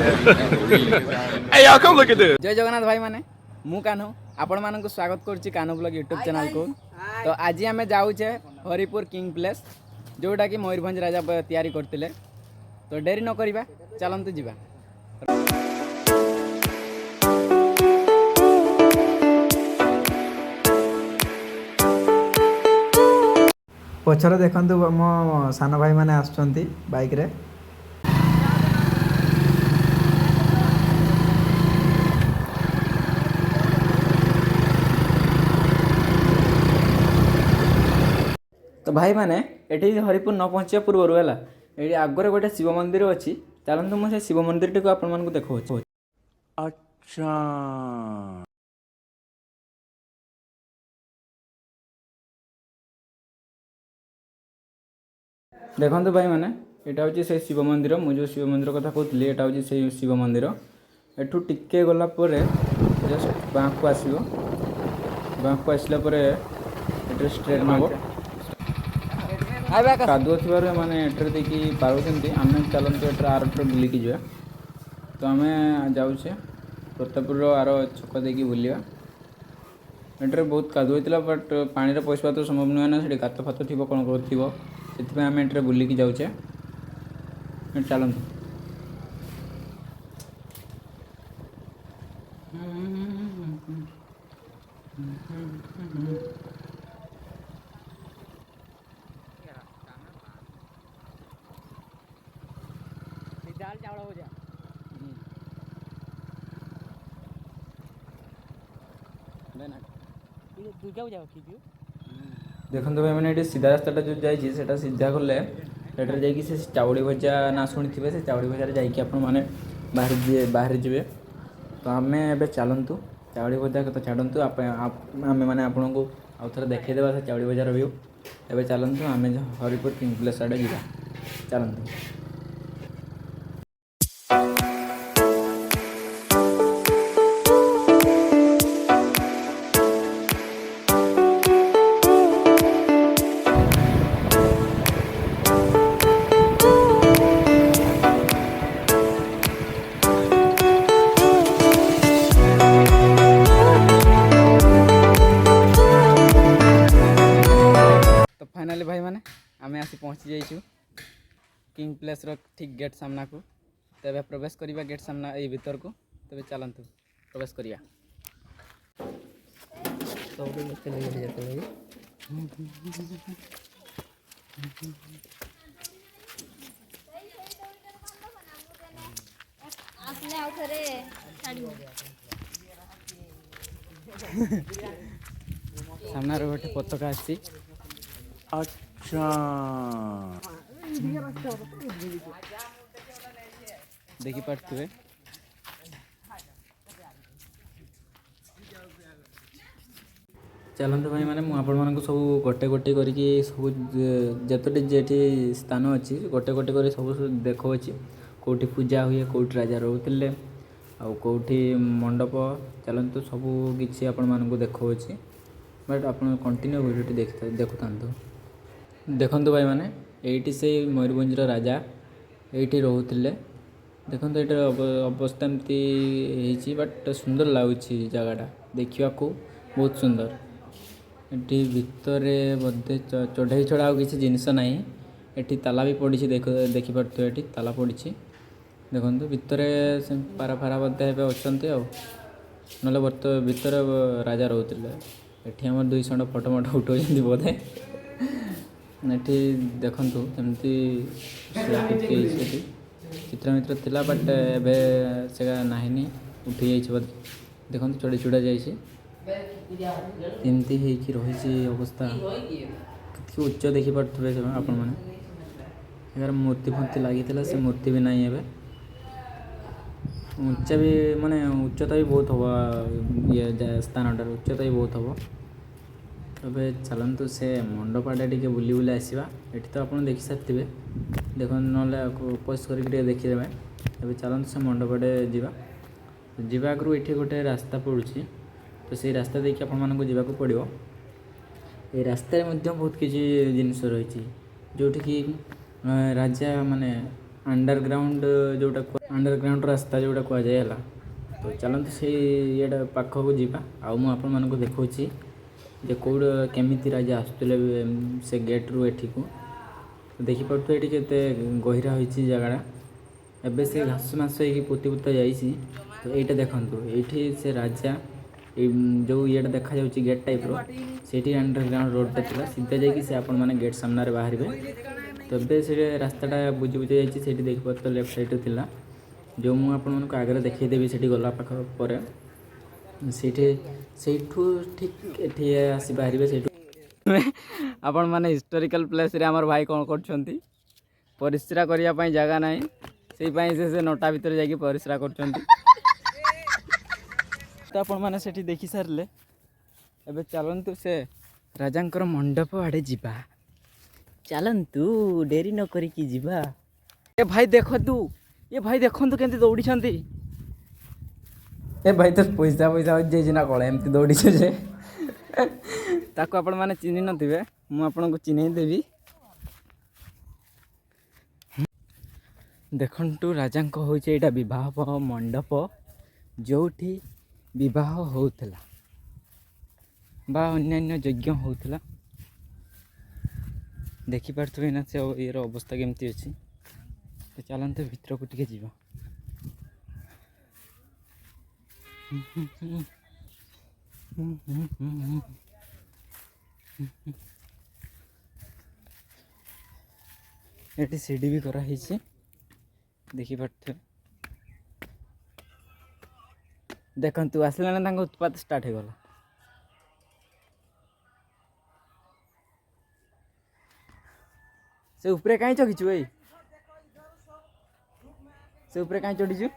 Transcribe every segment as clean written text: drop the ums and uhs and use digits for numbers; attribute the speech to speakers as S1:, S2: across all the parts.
S1: Hey y'all, come look at this.
S2: जय जगन्नाथ भाई माने मु कान्हू आपण मानक स्वागत करुच्ची कान्हू ब्लॉग यूट्यूब चैनल को। तो आज आम जाऊे हरिपुर किंग प्लेस जोटा कि मयूरभंज राजा तैयारी करते। तो डेरी न करिबा चलंतु जीवा। पछरे देखंतु मो सान भाई माने आछंती बाइक रे। तो भाई माने एठी हरिपुर न पहुँचा पूर्व है ये आगे गोटे शिव मंदिर अच्छी। चलते मुझे शिव मंदिर टी आप देखो।
S1: अच्छा
S2: देखो भाई मैंने यहाँ हूँ से शिव मंदिर मुझे शिव मंदिर कथा कहती यहाँ हूँ से शिव मंदिर। एठू टिके गलापर जस्ट बाँ को आसो बाँ को आसला स्ट्रेट नब कादुआ थी मैंने एटर देखी पार्टी आम चलते एटर आरटर बुलिकी जा। तो आम जाऊे प्रतापुर आर छक देखी बुलवा। एटर बहुत कादुआ होता बट पानी पशा तो संभव नुहे ना। गात फात थी कौन कर आम एटर बुलिकी जाऊे। चलते दाल चावल हो जा। देखो भाई मैंने सीधा रास्ता जो जाटा सीधा गले से चाउड़ी भजा ना शुणी थे से चाउड़ी भजार जाने बाहर जी। तो आम ए चलतु चाउड़ी भजा तो छाड़ू आम मैंने आपन को आउ थे देखईदेवा से चाउड़ी भजार व्यू। एवं चलतु आम हरिपुर किंग प्लेस आड़े जा। चलतु फाइनाली भाई माने आम आसी पहुँची जाइछु किंग प्लेस रो ठीक गेट सामना को। तबे प्रवेश करिबा गेट सामना ए भीतर को। तबे चलंतु प्रवेश करिया। सब लोग चले गए जाते भाई।
S3: आपने आउथरे साड़ी
S2: सामना रो गोटे पताका आसी।
S1: अच्छा
S2: देखी पार्थे चलते भाई मैंने मुझे सब गोटे गोटे करके सब जतटी जेठी स्थान अच्छी गोटे गोटे कर सब देखो कौटी पूजा हुए कौटी राजा रोते आउ कौटी मंडप। चलते सब किसी आपण मानक देखो बट आप कंटिन्यू वीडियो देखु था। देखो भाई मैंने ये से मयूरभंज राजा ये रोते। देखो ये अवस्था एमती बट सुंदर लगुच जगटा देखा बहुत सुंदर। ये भितर बोधे चढ़ई चढ़ा किसी जिनस ना ये ताला भी पड़ी देखिपे ये ताला पड़ी। देखो भितर पारा फारा बोधे अच्छा ना भितर राजा रोते। ये आम 2 खंड फटो मट उठाऊँ बोधे ये देखु एमती चित्र मित्र थिला बट एबे से नाहिनी उठी जाइए बोधे। देखो चढ़ी चुड़ा जाइए एमती रही अवस्था कि उच्च देखिपे आपण मैंने यार मूर्ति फूर्ति लगी से मूर्ति भी नहीं है। उच्चा भी माने उच्चता भी बहुत हम ये स्थानटार उच्चता भी बहुत हम। तबे चलतु से मंडप आड़े टे बुली बुली आसवा। ये तो आप देखी सारी देख ना पोस्ट करके देखीदे। तबे चलतु से मंडप आड़े जावा आगु ये गोटे रास्ता पड़ुची। तो से रास्ता देखिए आपको जावाक पड़ो। ये रास्तार बहुत किसी जिनस रही जोटि कि राजा माने अंडरग्राउंड जोटा अंडरग्राउंड रास्ता जोटा कह जाए है तो चलते से ये पाखक जावा आउ मुझे देखा जे कौड़ केमी राजा आसुले से गेट्रु एठी को देखिपे ये के गहरा हो जगह एबे से घास मास हो पोती पोता जाइए तो यहाँ देखो ये से राजा जो ये देखा जाऊँगी गेट टाइप रो अंडरग्राउंड रोडटा था सीधा जाकि से आपण मैंने गेट सामने बाहर तो ये से रास्ताटा बुझी बुझी जाइए देखिए लेफ्ट साइड थिला जो मुझे आपको आगे देखईदेवी से गला पाख पर सेठू ठीक एठी आसी बाहर से आपण माने हिस्टोरिकल प्लेस रे हमर भाई कौन कर परिस्रा करने जगह ना से नोटा भितर जाकि परिस्रा कर तो आपण माने सेठी देखि सारले एबे चलंतु से राजांकर मंडप आड़े जीवा चलंतु डेरी न करिकी जीवा ए भाई देखतु ये भाई देखंतु केंति दौड़ी छंती ए भाई तो पैसा पैसा हो जाइए ना कले एमती दौड़ी जे ताको आपण माने चिन्ह नथिबे मु आपन को चिन्ह देबी देखंतु राजांक होइछे एटा विवाह मंडप जोठी विवाह होउथला बा अन्यान्य यज्ञ होउथला देखि पारथुबे ना से ये अवस्था केमती अछि तो चलंते भीतर को टिके जीवा एटी सीढ़ी भी करा हिची देखि पारथुबे देखंतु आसला ना उत्पात स्टार्ट हो गला से ऊपर कहीं चढ़ीचु भाई से ऊपर कहीं चढ़ीचु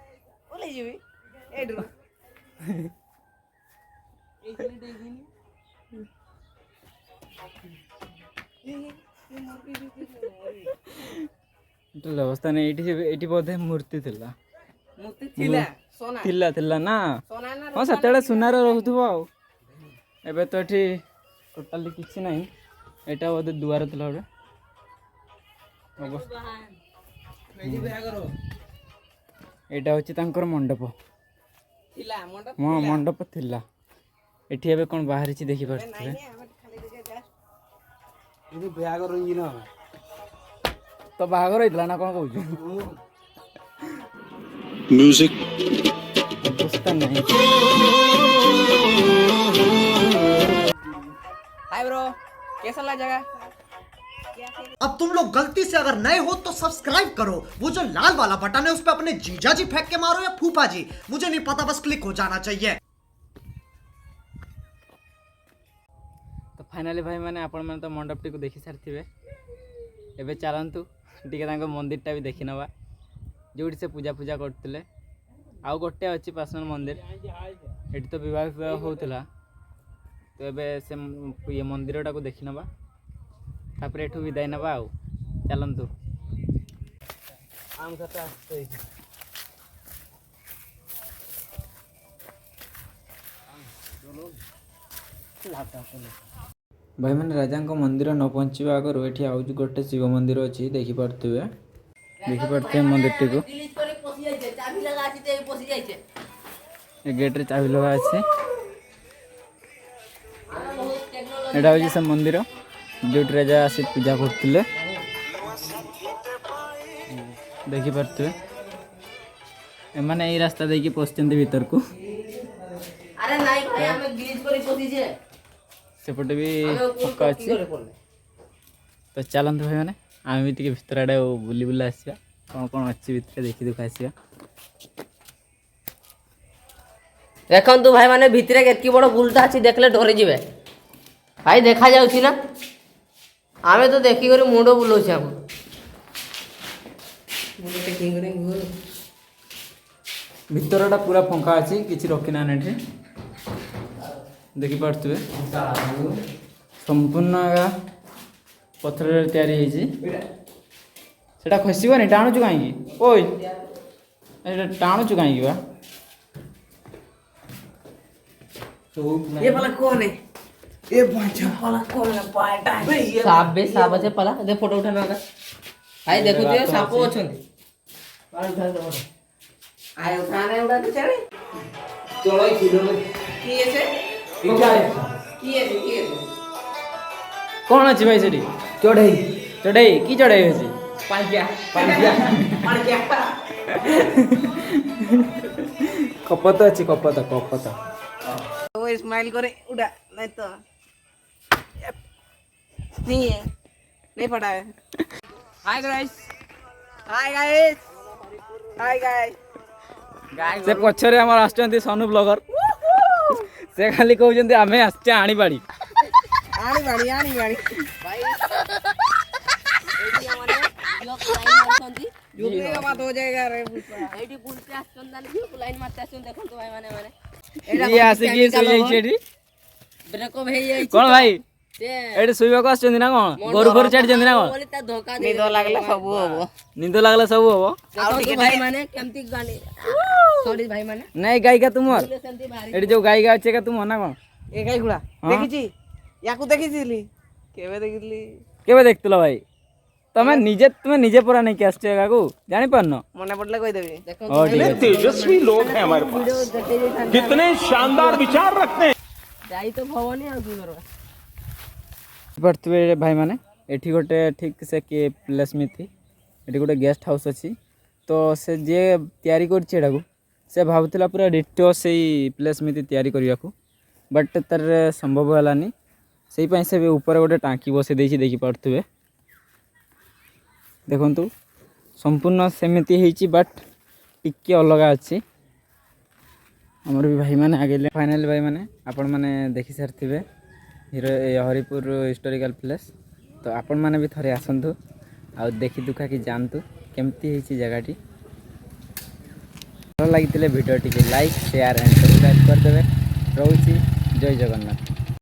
S2: अवस्था नहीं ये बोधे मूर्ति थिला थिला ना हाँ से सुनार रोथुव एबे तो ये टोटाली किसी ना यहाँ बोधे दुआर थिला यहाँ हूँ मंडप हाँ मंडप थिला एठी एबे कौन बाहर देखी पारे तो बाहागर होइतला ना कौन कहूँ
S1: म्यूजिक
S2: नहीं
S4: हाय ब्रो कैसा लगा जगह
S5: अब तुम लोग गलती से अगर नए हो तो सब्सक्राइब करो वो जो लाल वाला बटन है उस पर अपने जीजा जी फेंक के मारो या फूफा जी मुझे नहीं पता बस क्लिक हो जाना चाहिए।
S2: तो फाइनली भाई मैंने आपण मैंने तो मंडपटी को देखी सारी एबे चलतु टे मंदिरटा भी देखी नवा जो से पूजा पूजा करते आउ गोटे अच्छी पर्सनल मंदिर ये तो विवाह होता तो एबे से ये मंदिरटा को देखी नवा तापर एठू विदाय नवा आउ चलतु भाई मैंने राजा मंदिर न पहुँचा आगर ये आउज गोटे शिव मंदिर अच्छी देखिपे मंदिर टी को गेट रे चाबी लगा अच्छे यहाँ हूँ से मंदिर जो राजा आसी पूजा करते देखिपे एमाने यही रास्ता देखिए पशुंट भीतर को सेपटे भी पक्का अच्छी तो चलते भाई मैंने आम भी भीतर आड़े बुली बुला आसा कौन कौन अच्छी भीतर देखी दुख आसा
S4: देखु भाई माने भितरे केतकी बड़ बुलटा अच्छी देखले डरी जीवे भाई देखा जाउछि ना आमे तो देखी करे मुंड बुलोछि हम
S2: भीतरटा पूरा पंखा अच्छी किसी रखी ना एठी देखिपे संपूर्ण पथर या खसबनी टाणुचु कहीं ओई टाणुचु कहीं बा
S4: ये वाला कौन है ये वाला कौन है पाटा सांप बे सांप से पला दे फोटो उठाना का भाई देखो तो सांप अछंती आए उठाने उड़ा तो चले चलो ही खिलो किए से किए से
S2: कौन अच्छी भाई सेठी
S4: चढ़ई
S2: चढ़ई की चढ़ई होची
S4: पांड्या
S2: कपत अच्छी कपत कपत
S4: वो स्माइल करे उड़ा नहीं तो नहीं है नहीं पड़ा है हाय गाइस
S2: से पछरे हमर आछंती सोनू ब्लॉगर से खाली कहउजंती आमे आछे आणी बाड़ी
S4: आनी बाड़ी भाई एडी हमने ब्लॉग लाइन मारछंती जुगले का बात हो जाएगा रे पुष्पा एडी बुलते आछंदान ब्लॉग लाइन मारते आछन देखन तो भाई माने
S2: ये आसी की सोई छेडी
S4: ब्रेको भई जाई
S2: कोन भाई
S4: से
S2: एडी सोइबा को आछंती ना कोन गोरु गोरु चढ़ जंती ना कोन
S4: बोले ता धोखा दे निदो लागला सब हबो
S2: निंद लागला सब हबो
S4: देखो तो भाई माने केमती गानी सॉरी भाई माने
S2: नहीं गायिका तुमर
S4: सेमती भारी
S2: एडी जो गायिका अछि का तुम ना कोन
S4: ए गाई गुडा देखिची याकू देखिছিলি केबे देखिली
S2: केबे देखतलो भाई तुम्हें निजे पूरा नहीं के आछे गाकू जानि परनो
S4: मने पडले कहि देबी देखो
S2: ओ ठीक है
S1: तेजस्वी लोग हैं हमारे पास कितने शानदार विचार रखते हैं
S4: जाई तो भवनी आ की करबा
S2: पड़तवे भाई माने एठी गोटे ठीक से के प्लेस में थी एठी गोटे गेस्ट हाउस अछि तो से जे तयारी कर छेडाकू से भाबुतला पूरा डिटो से प्लेस में तयारी करिया को बट तर संभव हलानी सेही पई से ऊपर गोटे टांकी बसे देछि देखि पड़तवे देखंतु संपूर्ण सेमिति हेछि बट टिके अलगा अछि हमर भी भाई माने आगे फाइनल भाई माने आपण माने देखि सारथिबे हरिपुर हिस्टोरिकल प्लेस तो आपण माने भी थरे आसंतु आ देखि दुखा कि जानतु केमती हेछि जगहटी भल लागितले वीडियो टिके लाइक शेयर एंड सब्सक्राइब कर देबे रहउछि जय जगन्नाथ।